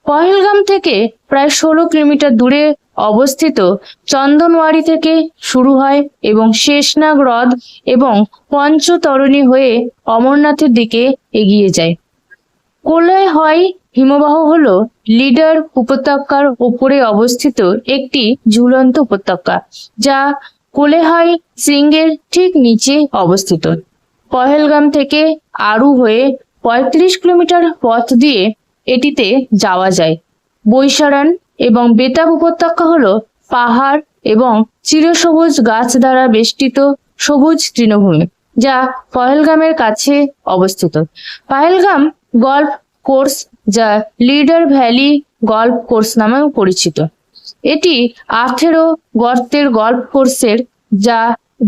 পহেলগাম থেকে প্রায় 16 কিলোমিটার দূরে অবস্থিত চন্দনওয়ারি থেকে শুরু হয় এবং শেষনাগ হ্রদ এবং পঞ্চতরণী হয়ে অমরনাথের দিকে এগিয়ে যায়। কোলাই হয় হিমবাহ হলো লিডার উপত্যকার উপরে অবস্থিত একটি ঝুলন্ত উপত্যকা, যা কোলেহাই শৃঙ্গের ঠিক নিচে অবস্থিত। পহেলগাম থেকে আরু হয়ে 35 কিলোমিটার পথ দিয়ে এটিতে যাওয়া যায়। বৈশারান এবং বেতাব উপত্যকা হলো পাহাড় এবং চিরসবুজ গাছ দ্বারা বেষ্টিত সবুজ তৃণভূমি, যা পহেলগামের কাছে অবস্থিত। পহেলগাম গল্ফ কোর্স, যা লিডার ভ্যালি গল্ফ কোর্স নামেও পরিচিত, এটি 18 গর্তের গল্ফ কোর্সের, যা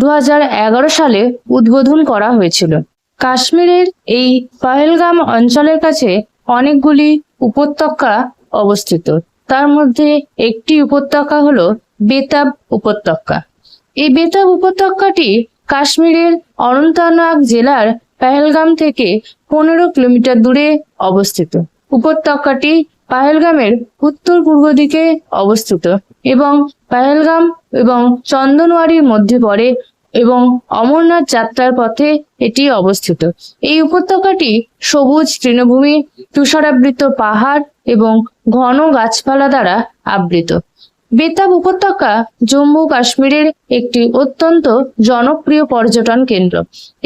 2011 সালে উদ্বোধন করা হয়েছিল। কাশ্মীরের এই পহেলগাম অঞ্চলের কাছে অনেকগুলি উপত্যকা অবস্থিত। তার মধ্যে একটি উপত্যকা হলো বেতাব উপত্যকা। এই বেতাব উপত্যকাটি কাশ্মীরের অনন্তনাগ জেলার পহেলগাম থেকে 15 কিলোমিটার দূরে অবস্থিত। উপত্যকাটি পহেলগামের উত্তর পূর্ব দিকে অবস্থিত এবং পহেলগাম এবং চন্দনওয়ারির মধ্যে পড়ে এবং অমরনাথ যাত্রার পথে এটি অবস্থিত। এই উপত্যকাটি সবুজ তৃণভূমি, তুষারাবৃত পাহাড় এবং ঘন গাছপালা দ্বারা আবৃত। বেতাব উপত্যকা জম্মু কাশ্মীরের একটি অত্যন্ত জনপ্রিয় পর্যটন কেন্দ্র।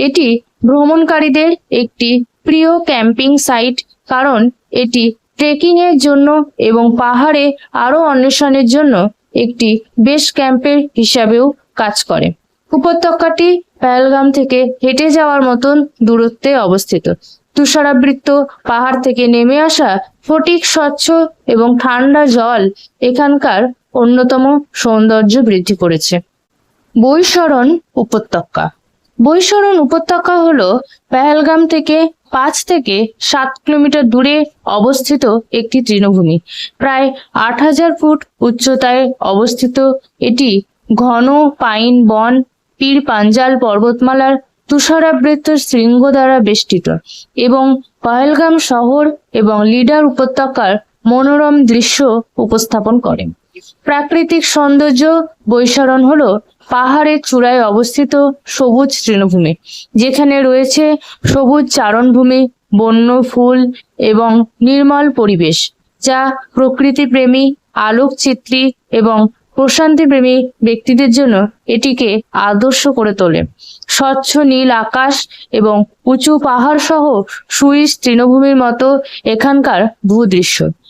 এটি ভ্রমণকারীদের একটি প্রিয় ক্যাম্পিং সাইট, কারণ এটি ট্রেকিং এর জন্য এবং পাহাড়ে আরো অন্বেষণের জন্য একটি বেস ক্যাম্পের হিসাবেও কাজ করে। উপত্যকাটি পহেলগাম থেকে হেঁটে যাওয়ার মতন দূরত্বে অবস্থিত। তুষারাবৃত পাহাড় থেকে নেমে আসা ফটিক স্বচ্ছ এবং ঠান্ডা জল এখানকার অন্যতম সৌন্দর্য বৃদ্ধি করেছে। বৈশরণ উপত্যকা। বৈশরণ উপত্যকা হলো পহেলগাম থেকে 5 থেকে 7 কিলোমিটার দূরে অবস্থিত একটি তৃণভূমি। প্রায় 8000 ফুট উচ্চতায় অবস্থিত এটি ঘন পাইন বন, পীর পাঞ্জাল পর্বতমালার তুষারাবৃত শৃঙ্গ দ্বারা বেষ্টিত এবং পহেলগাম শহর এবং লিডার উপত্যকার মনোরম দৃশ্য উপস্থাপন করে। প্রাকৃতিক সৌন্দর্য। বৈশরণ হলো পাহাড়ের চূড়ায় অবস্থিত সবুজ তৃণভূমি, যেখানে রয়েছে সবুজ চারণভূমি, বন্য ফুল এবং নির্মল পরিবেশ, যা প্রকৃতিপ্রেমী, আলোকচিত্রী এবং প্রশান্তিপ্রেমী ব্যক্তিদের জন্য এটিকে আদর্শ করে তোলে। স্বচ্ছ নীল আকাশ এবং উঁচু পাহাড় সহ সুইস তৃণভূমির মতো এখানকার ভূদৃশ্য